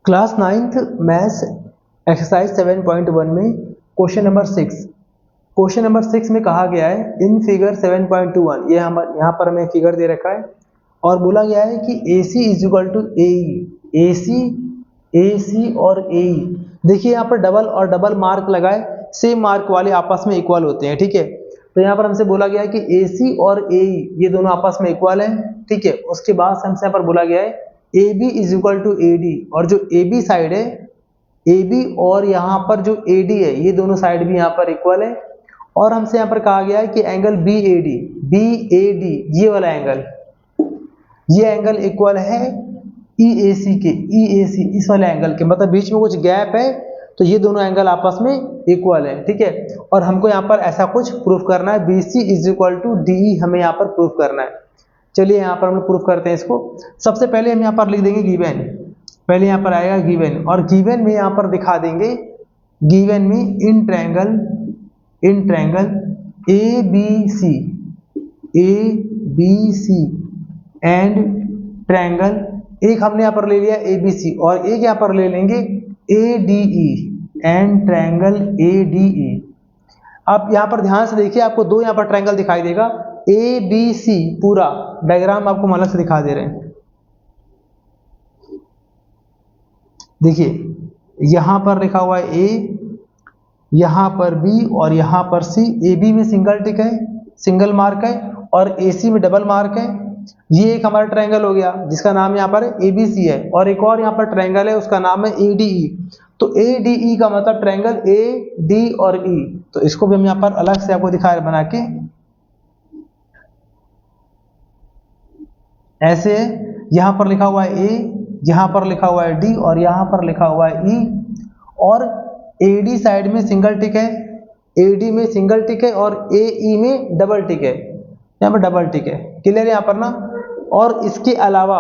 Class 9th maths exercise 7.1 में question number 6 में कहा गया है इन फिगर 7.21 ये यहाँ पर हमें फिगर दे रखा है और बोला गया है कि AC is equal to AC और AE। देखिए यहाँ पर डबल और डबल मार्क लगाए, सेम मार्क वाले आपस में इक्वल होते हैं, ठीक है। तो यहाँ पर हमसे बोला गया है कि AC और AE ये दोनों आपस में इक्वल है, ठीक है। उसके बाद हमसे यहाँ पर बोला गया है AB is equal to AD और जो AB साइड है AB और यहाँ पर जो AD है ये दोनों साइड भी यहाँ पर इक्वल है। और हमसे यहाँ पर कहा गया है कि एंगल BAD ये वाला एंगल, ये एंगल इक्वल है EAC के, EAC इस वाले एंगल के, मतलब बीच में कुछ गैप है तो ये दोनों एंगल आपस में इक्वल है, ठीक है। और हमको यहाँ पर ऐसा कुछ प्रूफ करना है, BC is equal to DE हमें यहाँ पर प्रूफ करना है। चलिए यहाँ पर हम प्रूफ करते हैं इसको। सबसे पहले हम यहाँ पर लिख देंगे गिवन, पहले यहाँ पर आएगा गिवन और गिवन में यहाँ पर दिखा देंगे, गिवन में in triangle ABC and triangle, एक हमने यहाँ पर ले लिया ABC और एक यहाँ पर ले लेंगे ADE एंड ट्रायंगल ADE। आप यहाँ पर ध्यान से देखिए, आपको दो यहाँ पर ट्रायंगल दिखाई देगा, ABC पूरा डायग्राम आपको मतलब से दिखा दे रहे हैं। देखिए यहाँ पर लिखा हुआ है A, यहाँ पर B और यहाँ पर C। AB में सिंगल टिक है, सिंगल मार्क है और AC में डबल मार्क है। ये एक हमारा ट्रायंगल हो गया जिसका नाम यहाँ पर ABC है और एक और यहाँ पर ट्रायंगल है उसका नाम है ADE। तो ADE का मतलब ट्रायंगल AD और E, तो इसको भी हम यहाँ पर अलग से आपको दिखा रहे बना के, ऐसे यहाँ पर लिखा हुआ है A, यहाँ पर लिखा हुआ है D और यहाँ पर लिखा हुआ है E और AD साइड में सिंगल टिक है, AD में सिंगल टिक है और AE में डबल टिक है, यहाँ पर डबल टिक है, क्लियर है यहाँ पर ना। और इसके अलावा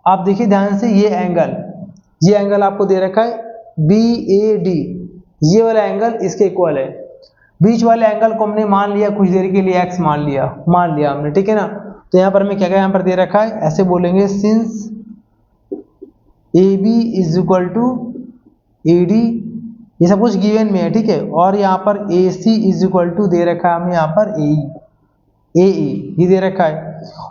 आप देखिए ध्यान से, ये एंगल आपको दे रखा है BAD, ये वाला एंगल इसके इक्वल है। बीच वाले एंगल को हमने मान लिया कुछ देर के लिए x मान लिया हमने, ठीक है ना। तो यहाँ पर हमें क्या यहाँ पर दे रखा है, ऐसे बोलेंगे since AB is equal to AD, ये सब कुछ गिवन में है, ठीक है। और यहाँ पर AC इज इक्वल टू दे रखा है हमें यहाँ पर AE ये दे रखा है।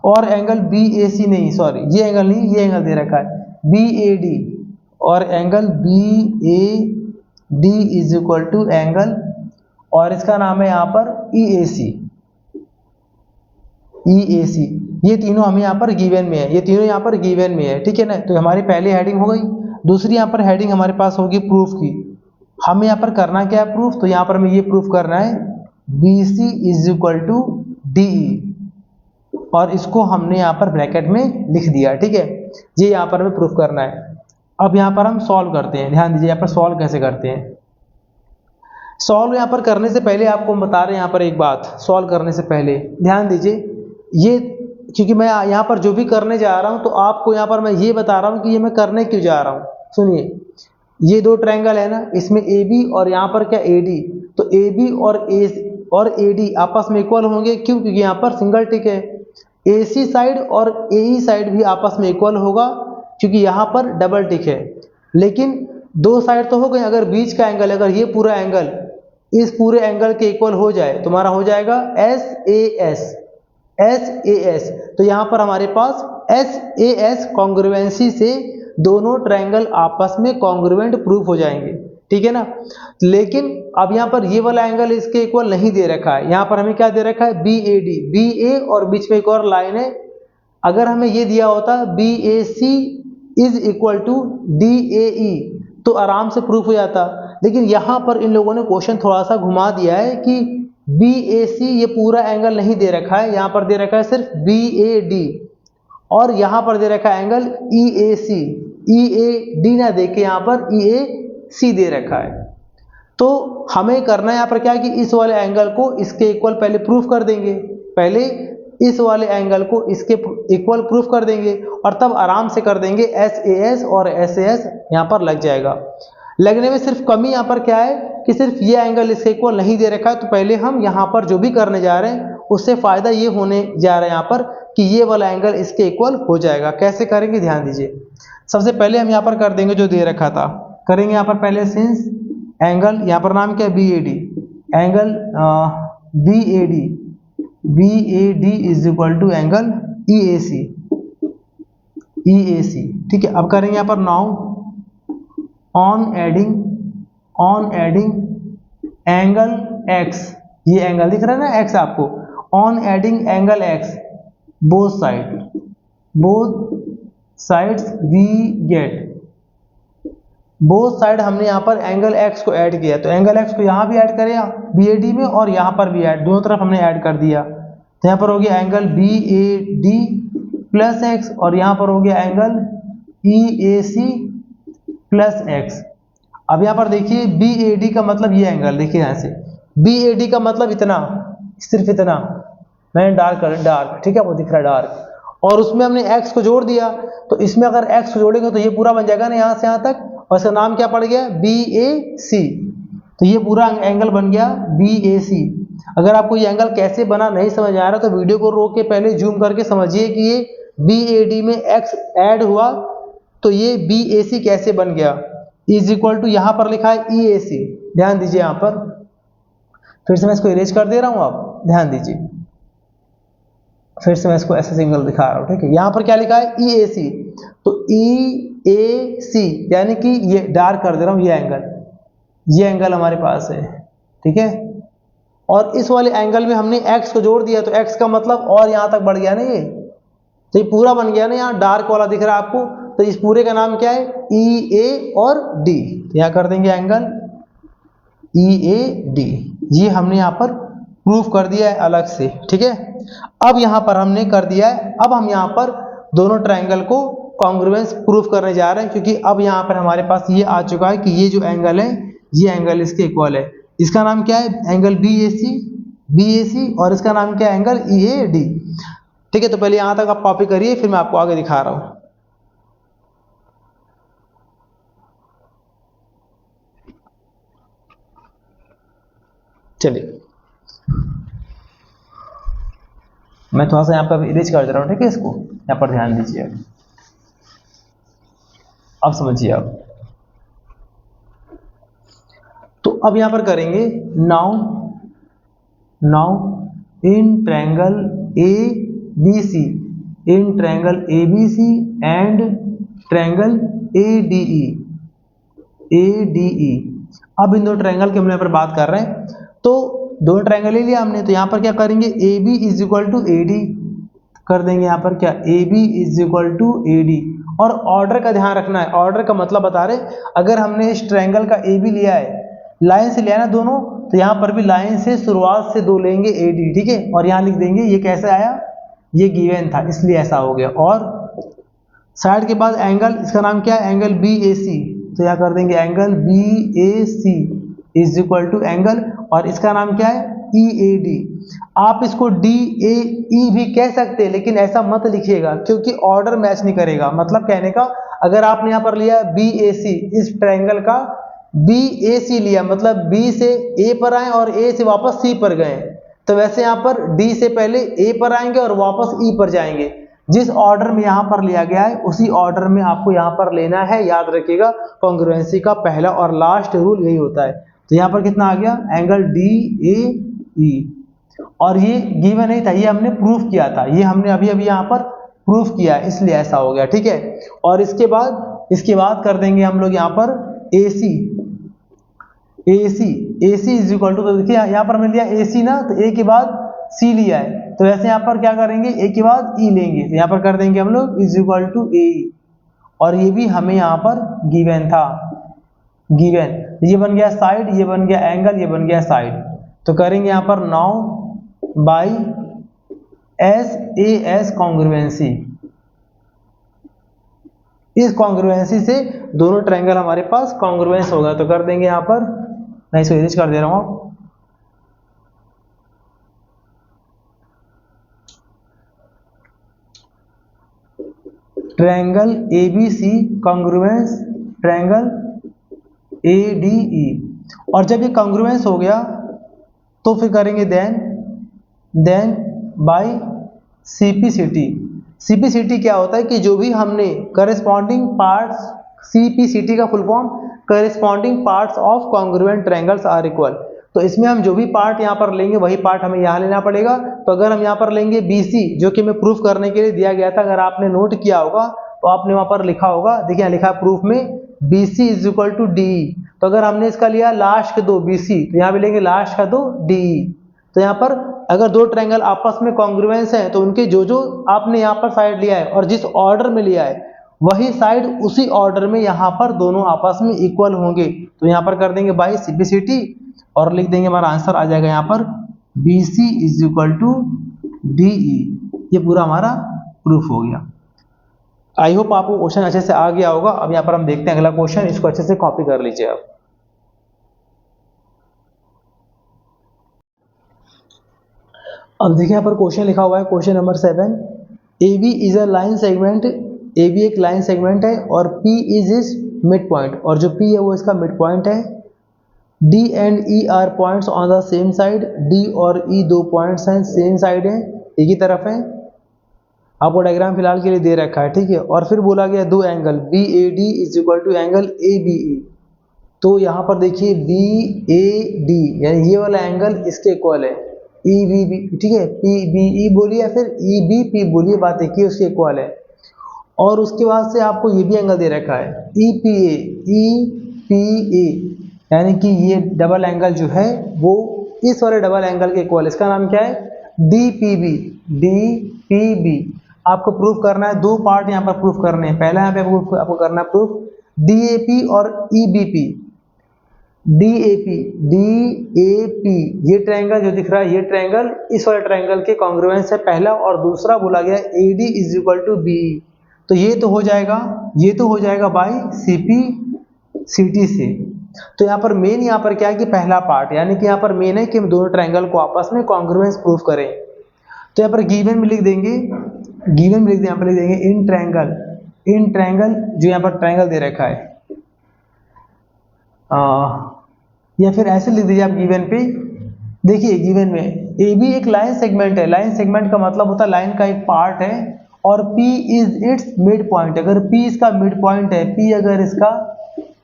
और एंगल BAC नहीं, सॉरी ये एंगल नहीं, ये एंगल दे रखा है BAD और angle BAD is equal to angle, और इसका नाम है यहाँ पर EAC। ये तीनों हमें यहाँ पर गिवन में है, ये तीनों यहाँ पर गिवन में है, ठीक है ना। तो हमारी पहली हेडिंग हो गई। दूसरी यहाँ पर हेडिंग हमारे पास होगी प्रूफ की। हमें यहाँ पर करना क्या है प्रूफ, तो यहाँ पर हमें ये प्रूफ करना है BC is equal to DE और इसको हमने यहाँ पर ब्रैकेट में लिख दिया, ठीक है। ये यहाँ पर हमें प्रूफ करना है। अब यहाँ पर हम सॉल्व करते हैं, ध्यान दीजिए यहाँ पर सॉल्व कैसे करते हैं। सॉल्व यहाँ पर करने से पहले आपको हम बता रहे हैं यहाँ पर एक बात, सॉल्व करने से पहले ध्यान दीजिए, ये क्योंकि मैं यहाँ पर जो भी करने जा रहा हूँ तो आपको यहाँ पर मैं ये बता रहा हूँ कि ये मैं करने क्यों जा रहा हूँ। सुनिए, ये दो ट्रायंगल है ना, इसमें AB और यहाँ पर क्या AD, तो AB और AD आपस में इक्वल होंगे, क्यों, क्योंकि यहाँ पर सिंगल टिक है। AC साइड और AE साइड भी आपस में इक्वल होगा क्योंकि यहाँ पर डबल टिक है। लेकिन दो साइड तो हो गए, अगर बीच का एंगल, अगर ये पूरा एंगल इस पूरे एंगल के इक्वल हो जाए तो हमारा हो जाएगा SAS। तो यहाँ पर हमारे पास SAS कॉन्ग्रुएंसी से दोनों ट्रायंगल आपस में कॉन्ग्रुएंट प्रूफ हो जाएंगे, ठीक है ना। लेकिन अब यहाँ पर ये वाला एंगल इसके इक्वल नहीं दे रखा है, यहाँ पर हमें क्या दे रखा है BA और बीच में एक और लाइन है। अगर हमें ये दिया होता BAC is equal to DAE तो आराम से प्रूफ हो जाता। लेकिन यहाँ पर इन लोगों ने क्वेश्चन थोड़ा सा घुमा दिया है कि BAC ये पूरा एंगल नहीं दे रखा है, यहाँ पर दे रखा है सिर्फ BAD और यहाँ पर दे रखा है एंगल EAD ना देके यहाँ पर EAC दे रखा है। तो हमें करना है यहाँ पर क्या है कि इस वाले एंगल को इसके इक्वल पहले प्रूफ कर देंगे, पहले इस वाले एंगल को इसके इक्वल प्रूफ कर देंगे और तब आराम से कर देंगे SAS और SAS यहाँ पर लग जाएगा। लगने में सिर्फ कमी यहाँ पर क्या है कि सिर्फ ये एंगल इसके इक्वल नहीं दे रखा है, तो पहले हम यहाँ पर जो भी करने जा रहे हैं उससे फायदा ये होने जा रहा है यहाँ पर कि ये वाला एंगल इसके इक्वल हो जाएगा। कैसे करेंगे ध्यान दीजिए। सबसे पहले हम यहाँ पर कर देंगे जो दे रखा था, करेंगे यहाँ पर पहले सिंस एंगल, यहाँ पर नाम क्या है B A D, angle B A D is equal to angle E A C, ठीक है। अब करेंगे यहाँ पर now on adding angle X, ये एंगल दिख रहा है ना एक्स आपको, on adding angle X both sides we get, both side हमने यहाँ पर एंगल एक्स को ऐड किया, तो एंगल एक्स को यहाँ भी ऐड करें बी ए डी में और यहाँ पर भी ऐड, दोनों तरफ हमने ऐड कर दिया। तो यहाँ पर हो गया angle B A D plus x और यहाँ पर हो गया angle E A C plus x. अब यहाँ पर देखिए बी ए डी का मतलब ये एंगल, देखिए यहाँ से बी ए डी का मतलब इतना, सिर्फ इतना, मैंने डार्क ठीक है वो दिख रहा है डार्क, और उसमें हमने x को जोड़ दिया, तो इसमें अगर x को जोड़ेंगे तो ये पूरा बन जाएगा ना यहाँ से यहाँ तक, और इसका नाम क्या पड़ गया बी ए सी, तो ये पूरा एंगल बन गया बी ए सी। अगर आपको ये एंगल कैसे बना नहीं समझ आ रहा तो वीडियो को रोक के पहले जूम करके समझिए कि ये बी ए डी में x ऐड हुआ तो ये बी ए सी कैसे बन गया, इज इक्वल टू यहाँ पर लिखा है ई ए सी, ध्यान दीजिए यहाँ पर, फिर से मैं इसको इरेज कर दे रहा हूँ, आप ध्यान दीजिए, फिर से मैं इसको ऐसे सिंगल दिखा रहा हूँ, ठीक है। यहाँ पर क्या लिखा है ई ए सी, तो ई ए सी यानी कि ये डार्क कर दे रहा हूँ, ये एंगल हमारे पास है, ठीक है। और इस वाले एंगल में हमने x को जोड़ दिया, तो x का मतलब और यहाँ तक बढ़ गया ना ये, तो ये पूरा बन गया ना, यहाँ डार्क वाला दिख रहा है आपको, तो इस पूरे का नाम क्या है ई ए और डी, तो यहाँ कर देंगे एंगल ई ए डी, ये हमने यहाँ पर प्रूफ कर दिया है अलग से, ठीक है। अब यहाँ पर हमने कर दिया है, अब हम यहाँ पर दोनों ट्रायंगल को कॉन्ग्रुएंस प्रूफ करने जा रहे हैं, क्योंकि अब यहाँ पर हमारे पास ये आ चुका है कि ये जो एंगल है ये एंगल इसके इक्वल है, इसका नाम क्या है एंगल बी ए सी और इसका नाम क्या है एंगल ई ए डी, ठीक है। तो पहले यहाँ तक आप कॉपी करिए, फिर मैं आपको आगे दिखा रहा हूँ। चलिए मैं थोड़ा सा यहाँ पर इरेज कर दे रहा हूँ, ठीक है, इसको यहाँ पर ध्यान दीजिए, अब समझिए आप। तो अब यहाँ पर करेंगे now in triangle A B C and triangle A D E, अब इन दो ट्रायंगल की हम यहाँ पर बात कर रहे हैं, तो दो ट्रायंगल ले लिया हमने, तो यहाँ पर क्या करेंगे A B is equal to A D कर देंगे, यहाँ पर क्या A B is equal to A D, और ऑर्डर का ध्यान रखना है, ऑर्डर का मतलब बता रहे, अगर हमने इस ट्रायंगल का ए बी लिया है, लाइन से लिया ना दोनों, तो यहाँ पर भी लाइन से शुरुआत से दो लेंगे ए डी, ठीक है, और यहाँ लिख देंगे ये कैसे आया, ये गिवन था इसलिए ऐसा हो गया, और साइड के बाद एंगल, इसका नाम क्या है एंगल बी ए सी, तो यहाँ कर देंगे angle B A C is equal to angle, और इसका नाम क्या है ई ए डी, आप इसको डी ए ई भी कह सकते हैं, लेकिन ऐसा मत लिखिएगा क्योंकि ऑर्डर मैच नहीं करेगा। मतलब कहने का, अगर आपने यहाँ पर लिया बी ए सी, इस ट्रायंगल का बी ए सी लिया, मतलब बी से ए पर आए और ए से वापस सी पर गए, तो वैसे यहाँ पर डी से पहले ए पर आएंगे और वापस ई पर जाएंगे, जिस ऑर्डर में यहाँ पर लिया गया है उसी ऑर्डर में आपको यहाँ पर लेना है, याद रखिएगा। कॉन्ग्रुएंसी का पहला और लास्ट रूल यही होता है। तो यहाँ पर कितना आ गया एंगल डी ए ई, और ये गिवन नहीं था, ये हमने प्रूफ किया था, ये हमने अभी यहाँ पर प्रूफ किया इसलिए ऐसा हो गया, ठीक है। और इसके बाद कर देंगे हम लोग यहाँ पर ए सी इज इक्वल टू, तो देखिए यहाँ पर हमने लिया ए सी ना, तो ए के बाद सी लिया है, तो वैसे यहाँ पर क्या करेंगे ए के बाद ई लेंगे, तो यहाँ पर कर देंगे हम लोग इज इक्वल टू ए, और ये भी हमें यहाँ पर गिवन था, ये बन गया साइड, ये बन गया एंगल, ये बन गया साइड। तो करेंगे यहाँ पर नाउ बाई एस कॉन्ग्रुएंसी, इस कॉन्ग्रुएंसी से दोनों ट्रायंगल हमारे पास कॉन्ग्रुएंस होगा। तो कर देंगे यहाँ पर, मैं इसको इरेज कर दे रहा हूँ, triangle A B C congruence triangle A D E, और जब ये कॉन्ग्रुएंस हो गया तो फिर करेंगे then then by CPCT. CPCT क्या होता है कि जो भी हमने करस्पॉन्डिंग पार्ट्स, सीपीसीटी का full form corresponding parts of congruent triangles are equal. तो इसमें हम जो भी पार्ट यहाँ पर लेंगे वही पार्ट हमें यहाँ लेना पड़ेगा। तो अगर हम यहाँ पर लेंगे BC, जो कि हमें प्रूफ करने के लिए दिया गया था, अगर आपने नोट किया होगा तो आपने वहां पर लिखा होगा, देखिए लिखा प्रूफ में BC is equal to DE। तो अगर हमने इसका लिया लास्ट के दो BC, तो यहाँ भी लेंगे लास्ट का दो DE। तो यहाँ पर अगर दो ट्रायंगल आपस में कॉन्ग्रुएंस है तो उनके जो जो आपने यहाँ पर साइड लिया है और जिस ऑर्डर में लिया है वही साइड उसी ऑर्डर में यहाँ पर दोनों आपस में इक्वल होंगे। तो यहाँ पर कर देंगे बाई सीपीसीटी और लिख देंगे, हमारा आंसर आ जाएगा यहाँ पर BC is equal to DE। ये पूरा हमारा प्रूफ हो गया। आई होप आपको क्वेश्चन अच्छे से आ गया होगा। अब यहाँ पर हम देखते हैं अगला क्वेश्चन, इसको अच्छे से कॉपी कर लीजिए आप। अब देखिए यहाँ पर क्वेश्चन लिखा हुआ है, question number 7, AB is a line segment. AB एक लाइन सेगमेंट है और P is is mid point, और जो P है वो इसका मिड पॉइंट है। D and E are points on the same side. D और E दो पॉइंट्स हैं, सेम साइड है, एक ही तरफ है। आपको डायग्राम फिलहाल के लिए दे रखा है, ठीक है। और फिर बोला गया दो angle BAD is equal to angle ABE। तो यहाँ पर देखिए BAD यानी ये वाला एंगल इसके इक्वल है EBB, ठीक है। PBE बोलिए या फिर EBP बोलिए, बात एक ही उसके इक्वल है। और उसके बाद से आपको ये भी एंगल दे रखा है EPA यानी कि ये डबल एंगल जो है वो इस वाले डबल एंगल के इक्वल। इसका नाम क्या है? DPB। आपको प्रूफ करना है, दो पार्ट यहाँ पर प्रूफ करने हैं। पहला यहाँ पे आपको करना है प्रूफ DAP और EBP। DAP ये ट्रायंगल जो दिख रहा है, ये ट्रायंगल इस वाले ट्रायंगल के कॉन्ग्रुएंस है पहला, और दूसरा बोला गया AD is equal to BE। तो ये तो हो जाएगा बाई CPCT से। तो यहाँ पर मेन यहाँ पर क्या है कि पहला पार्ट, यानी कि यहाँ पर मेन है कि हम दोनों ट्रायंगल को आपस में कॉन्ग्रुएंस प्रूफ करें। तो यहाँ पर गिवन में लिख देंगे, यहाँ पर लिख देंगे इन ट्रायंगल जो यहाँ पर ट्रायंगल दे रखा है, या फिर ऐसे लिख दीजिए आप गिवन पे। देखिए गिवन में AB एक लाइन सेगमेंट है। लाइन सेगमेंट का मतलब होता है लाइन का एक पार्ट है, और P is it's mid point. अगर P इसका मिड पॉइंट है, P अगर इसका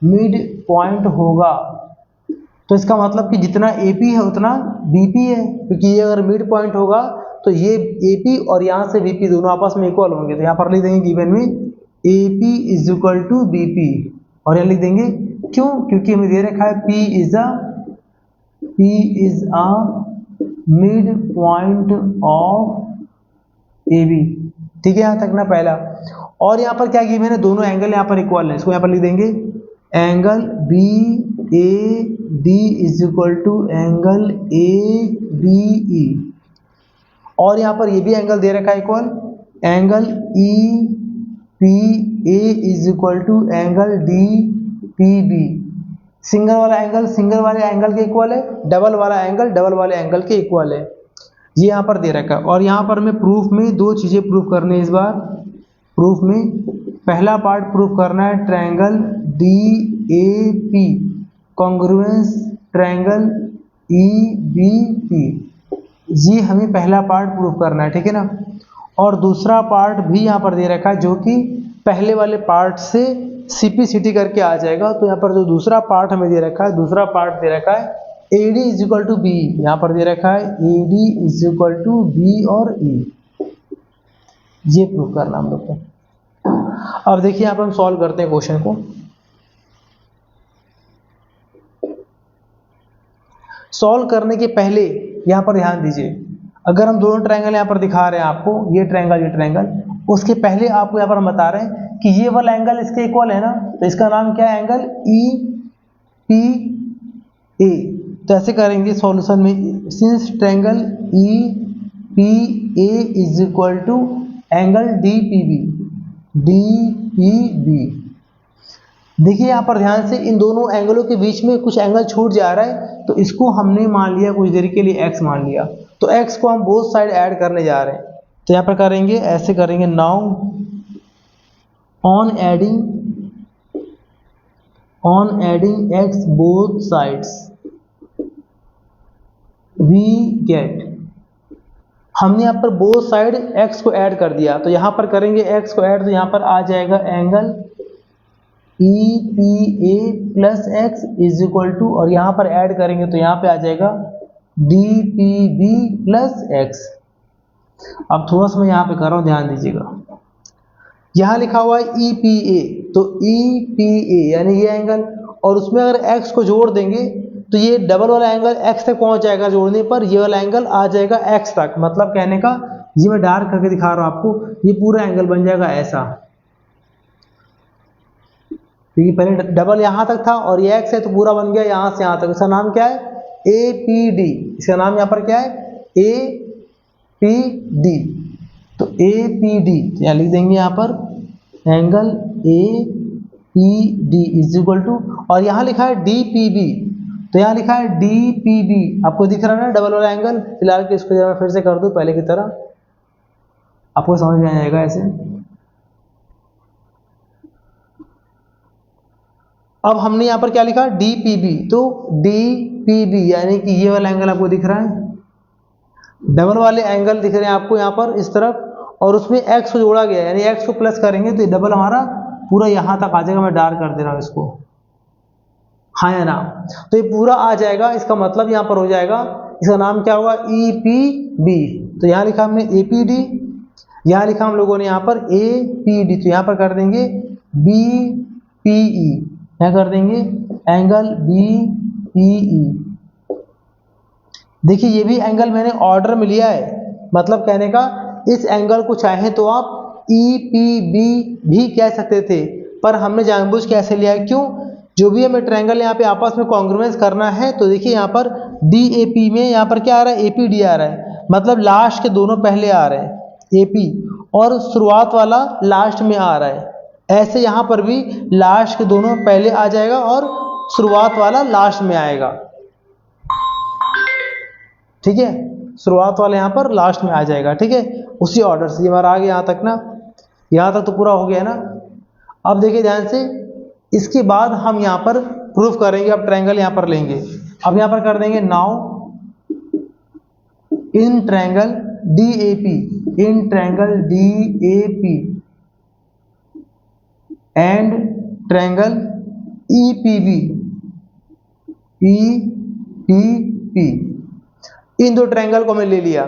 मिड पॉइंट होगा तो इसका मतलब कि जितना AP है उतना BP है, क्योंकि ये अगर मिड पॉइंट होगा तो ये AP और यहाँ से BP दोनों आपस में इक्वल होंगे। तो यहाँ पर लिख देंगे गिवन में AP is equal to BP, और यहाँ लिख देंगे क्यों? क्योंकि हमें दे रखा है P is a mid point of AB, ठीक है। यहाँ तक ना पहला। और यहाँ पर क्या गिवन है? दोनों एंगल यहाँ पर इक्वल है। इसको यहाँ पर लिख देंगे angle BAD is equal to angle ABE, और यहाँ पर ये भी एंगल दे रखा है equal, angle EPA is equal to angle DPB। Single वाला एंगल सिंगल वाले एंगल के इक्वल है, डबल वाला एंगल डबल वाले एंगल के इक्वल है, ये यहाँ पर दे रखा है। और यहाँ पर हमें प्रूफ में दो चीजें प्रूफ करनी है इस बार। प्रूफ में पहला पार्ट प्रूफ करना है triangle DAP congruence triangle EBP, ये हमें पहला पार्ट प्रूफ करना है, ठीक है ना। और दूसरा पार्ट भी यहाँ पर दे रखा है जो कि पहले वाले पार्ट से CPCT करके आ जाएगा। तो यहाँ पर जो दूसरा पार्ट हमें दे रखा है, दूसरा पार्ट दे रखा है AD is equal to B, यहाँ पर दे रखा है AD is equal to B और E, ये प्रूफ करना हम लोग को। अब देखिए यहाँ पर हम सॉल्व करते हैं क्वेश्चन को। सॉल्व करने के पहले यहाँ पर ध्यान दीजिए, अगर हम दोनों ट्रायंगल यहाँ पर दिखा रहे हैं आपको, ये ट्रायंगल, उसके पहले आपको यहाँ पर हम बता रहे हैं कि ये वाला एंगल इसके इक्वल है ना, तो इसका नाम क्या है? Angle EPA। तो ऐसे करेंगे सॉल्यूशन में, since triangle EPA is equal to angle DPB। देखिए यहाँ पर ध्यान से, इन दोनों एंगलों के बीच में कुछ एंगल छूट जा रहा है, तो इसको हमने मान लिया कुछ देर के लिए x मान लिया, तो x को हम बोथ साइड ऐड करने जा रहे हैं। तो यहाँ पर करेंगे, ऐसे करेंगे, now on adding x both sides we get हमने यहाँ पर बोथ साइड x को ऐड कर दिया, तो यहाँ पर करेंगे x को ऐड, तो यहाँ पर आ जाएगा angle EPA plus x is equal to, और यहाँ पर ऐड करेंगे तो यहाँ पे आ जाएगा DPB प्लस एक्स। अब थोड़ा सा मैं यहाँ पे कर रहा हूँ, ध्यान दीजिएगा। यहाँ लिखा हुआ है EPA, तो EPA यानी ये एंगल, और उसमें अगर x को जोड़ देंगे तो ये डबल वाला एंगल x तक पहुंच जाएगा, जोड़ने पर ये वाला एंगल आ जाएगा x तक। मतलब कहने का, ये मैं डार्क करके दिखा रहा हूँ आपको, ये पूरा एंगल बन जाएगा ऐसा, क्योंकि पहले डबल यहाँ तक था और ये x है तो पूरा बन गया यहाँ से यहाँ तक। इसका नाम क्या है? APD। इसका नाम यहाँ पर क्या है? APD। तो APD तो यहाँ लिख देंगे यहाँ पर angle APD is equal to, और यहाँ लिखा है DPB, तो यहाँ लिखा है DPB, आपको दिख रहा है ना डबल वाला एंगल। फिलहाल कि इसको जरा फिर से कर दूं पहले की तरह, आपको समझ में आ जाएगा ऐसे। अब हमने यहाँ पर क्या लिखा? DPB, तो DPB यानी कि ये वाला एंगल आपको दिख रहा है, डबल वाले एंगल दिख रहे हैं आपको यहाँ पर इस तरफ, और उसमें x को जोड़ा गया, यानी x को प्लस करेंगे तो ये डबल हमारा पूरा यहाँ तक आ जाएगा। मैं डार्क कर दे रहा हूँ इसको, हाँ या ना? तो ये पूरा आ जाएगा, इसका मतलब यहाँ पर हो जाएगा, इसका नाम क्या होगा? EPB। तो यहाँ लिखा हमने APD, यहाँ लिखा हम लोगों ने यहाँ पर APD, तो यहाँ पर कर देंगे BPE, यहाँ कर देंगे एंगल BPE। देखिए ये भी एंगल मैंने ऑर्डर में लिया है, मतलब कहने का इस एंगल को चाहें तो आप EPB भी कह सकते थे, पर हमने जानबूझ के ऐसे लिया है। क्यों? जो भी हमें ट्रायंगल यहाँ पे आपस में कॉन्ग्रुएंस करना है, तो देखिए यहाँ पर DAP में यहाँ पर क्या आ रहा है? APD आ रहा है, मतलब लास्ट के दोनों पहले आ रहे हैं AP, और शुरुआत वाला लास्ट में आ रहा है। ऐसे यहाँ पर भी लास्ट के दोनों पहले आ जाएगा और शुरुआत वाला लास्ट में आएगा, ठीक है? शुरुआत वाले यहाँ पर लास्ट में आ जाएगा, ठीक है? उसी ऑर्डर से ये हमारा आ गया यहाँ तक ना, यहाँ तक तो पूरा हो गया ना। अब देखिए ध्यान से, इसके बाद हम यहाँ पर प्रूफ करेंगे। अब ट्रायंगल यहाँ पर लेंगे, अब यहाँ पर कर देंगे now in triangle DAP, in triangle DAP and triangle EPB, इन दो ट्रायंगल को मैं ले लिया।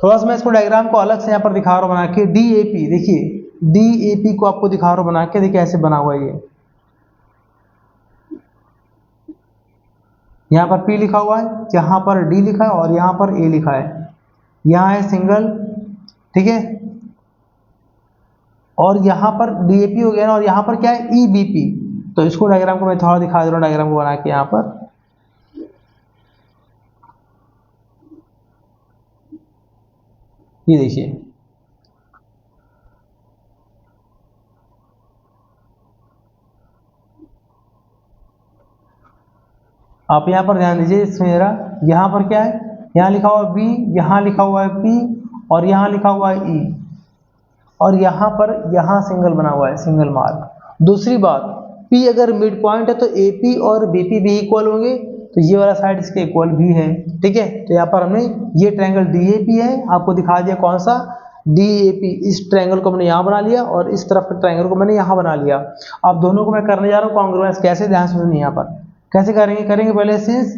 थोड़ा सा मैं इसको डायग्राम को अलग से यहाँ पर दिखा रहा हूँ बना के। DAP, देखिए DAP को आपको दिखा रहा हूँ बना के, देखिए ऐसे बना हुआ है। ये यहाँ पर P लिखा हुआ है, यहाँ पर D लिखा है और यहाँ पर A लिखा है। यहाँ है सिंगल, ठीक है, और यहाँ पर DAP हो गया ना, और यहाँ पर क्या है? EBP। तो इसको डायग्राम को मैं थोड़ा दिखा दे रहा हूँ, डायग्राम को बना के। यहाँ पर ये देखिए, आप यहाँ पर ध्यान दीजिए इसमें जरा। यहाँ पर क्या है? यहाँ लिखा हुआ है B, यहाँ लिखा हुआ है P, और यहाँ लिखा हुआ है E, और यहाँ पर यहाँ सिंगल बना हुआ है, सिंगल मार्क। दूसरी बात, P अगर मिड पॉइंट है तो AP और BP भी इक्वल होंगे, तो ये वाला साइड इसके इक्वल भी है, ठीक है? तो यहाँ पर हमने ये ट्रायंगल DAP है, आपको दिखा दिया कौन सा? DAP। इस ट्रायंगल को मैंने यहाँ बना लिया और इस तरफ के ट्रायंगल को मैंने यहाँ बना लिया। अब दोनों को मैं करने जा रहा हूँ कॉन्ग्रुएंस। कैसे? ध्यान से सुनिए। यहाँ पर कैसे करेंगे पहले since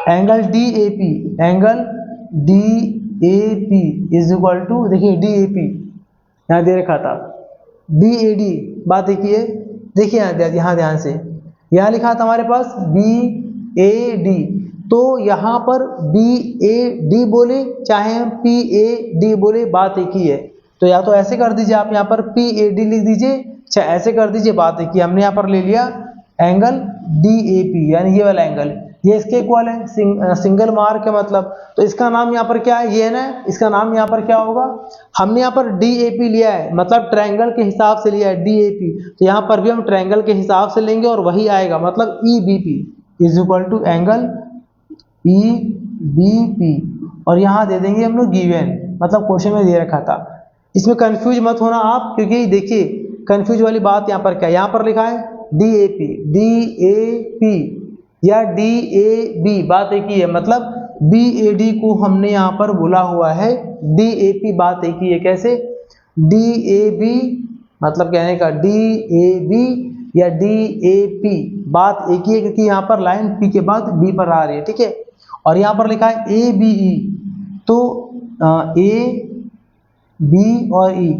angle DAP, angle DAP is equal to, देखिए DAP यहाँ दे रखा था, BAD, बात देखिए, देखिए यहाँ ध्यान से, यहाँ लिखा था हमारे पास BAD, तो यहाँ पर BAD बोले चाहे हम PAD बोले, बात एक ही है। तो या तो ऐसे कर दीजिए आप, यहाँ पर PAD लिख दीजिए, चाहे ऐसे कर दीजिए, बात एक ही। हमने यहाँ पर ले लिया एंगल DAP, यानी ये वाला एंगल, ये इसके इक्वल है, सिंगल मार्क है मतलब। तो इसका नाम यहाँ पर क्या है? ये है ना, इसका नाम यहाँ पर क्या होगा? हमने यहाँ पर DAP लिया है, मतलब ट्रायंगल के हिसाब से लिया है DAP, तो यहाँ पर भी हम ट्रायंगल के हिसाब से लेंगे और वही आएगा, मतलब EBP is equal to angle EBP, और यहाँ दे देंगे हम लोग गिवन, मतलब क्वेश्चन में दे रखा था। इसमें कंफ्यूज मत होना आप, क्योंकि देखिए कंफ्यूज वाली बात यहाँ पर क्या है? यहाँ पर लिखा है DAP या DAB, बात एक ही है, मतलब BAD को हमने यहाँ पर बोला हुआ है DAP। बात एक ही है, कैसे? DAB मतलब कहने का DAB या DAP बात एक ही है, क्योंकि यहाँ पर लाइन P के बाद B पर आ रही है, ठीक है। और यहाँ पर लिखा है ABE, तो A B और E,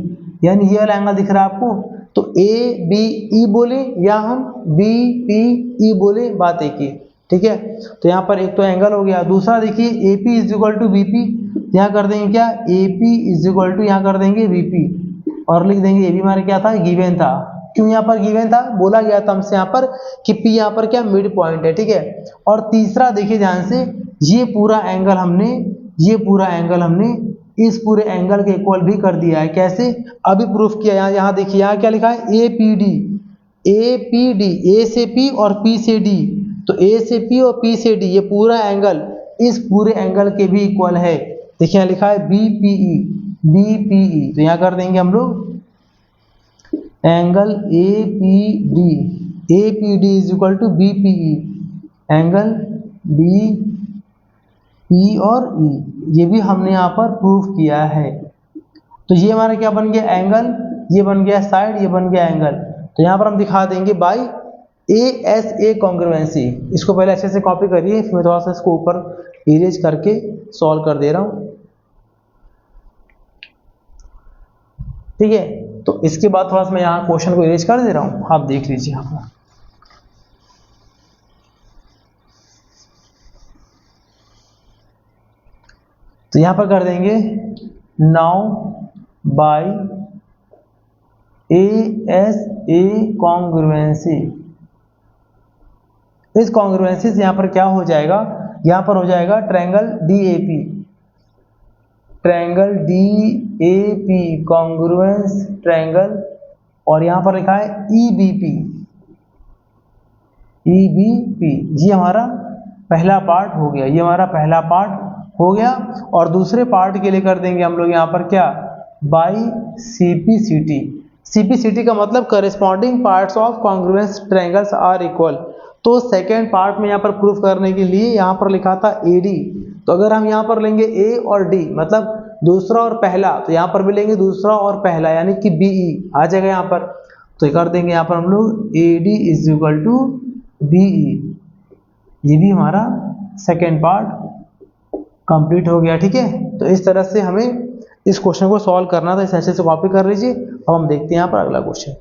यानी ये वाला एंगल दिख रहा है आपको, तो ABE बोले या हम BPE बोले, बात एक ही, ठीक है। तो यहाँ पर एक तो एंगल हो गया। दूसरा देखिए AP is equal to BP, यहाँ कर देंगे क्या, AP इज इक्वल टू यहाँ कर देंगे VP, और लिख देंगे AB हमारे क्या था, गिवन था। क्यों यहाँ पर गिवन था, बोला गया था हमसे यहाँ पर कि P यहाँ पर क्या मिड पॉइंट है, ठीक है। और तीसरा देखिए ध्यान से, ये पूरा एंगल हमने इस पूरे एंगल के इक्वल भी कर दिया है। कैसे? अभी प्रूफ किया। यहाँ देखिए, यहाँ क्या लिखा है, APD A से P और P से D, तो A से P और P से D ये पूरा एंगल इस पूरे एंगल के भी इक्वल है। देखिए यहाँ लिखा है BPE, तो यहाँ कर देंगे हम लोग angle APD is equal to BPE, angle BP और E, ये भी हमने यहाँ पर प्रूफ किया है। तो ये हमारा क्या बन गया, एंगल, ये बन गया साइड, ये बन गया एंगल। तो यहाँ पर हम दिखा देंगे बाय ASA कॉन्ग्रुएंसी। इसको पहले अच्छे से कॉपी करिए, फिर मैं थोड़ा सा इसको ऊपर इरेज करके सॉल्व कर दे रहा हूँ, ठीक है। तो इसके बाद थोड़ा सा मैं यहाँ क्वेश्चन को इरेज कर दे रहा हूँ, आप देख लीजिए यहाँ पर। तो यहाँ पर कर देंगे नाउ बाय ASA कॉन्ग्रुएंसी। इस कॉन्ग्रुएंसी से यहाँ पर क्या हो जाएगा, यहाँ पर हो जाएगा ट्रायंगल DAP कॉन्ग्रुएंस ट्रायंगल, और यहाँ पर लिखा है EBP, ये हमारा पहला पार्ट हो गया, ये हमारा पहला पार्ट हो गया। और दूसरे पार्ट के लिए कर देंगे हम लोग यहाँ पर क्या, बाई CPCT का मतलब corresponding parts of congruence triangles are equal. तो सेकेंड पार्ट में यहाँ पर प्रूफ करने के लिए यहाँ पर लिखा था AD, तो अगर हम यहाँ पर लेंगे A और D मतलब दूसरा और पहला, तो यहाँ पर भी लेंगे दूसरा और पहला, यानी कि BE आ जाएगा यहाँ पर। तो कर देंगे यहाँ पर हम लोग AD is equal to BE, ये भी हमारा सेकेंड पार्ट कंप्लीट हो गया, ठीक है। तो इस तरह से हमें इस क्वेश्चन को सॉल्व करना था, इस अच्छे से कॉपी कर लीजिए। अब हम देखते हैं यहाँ पर अगला क्वेश्चन।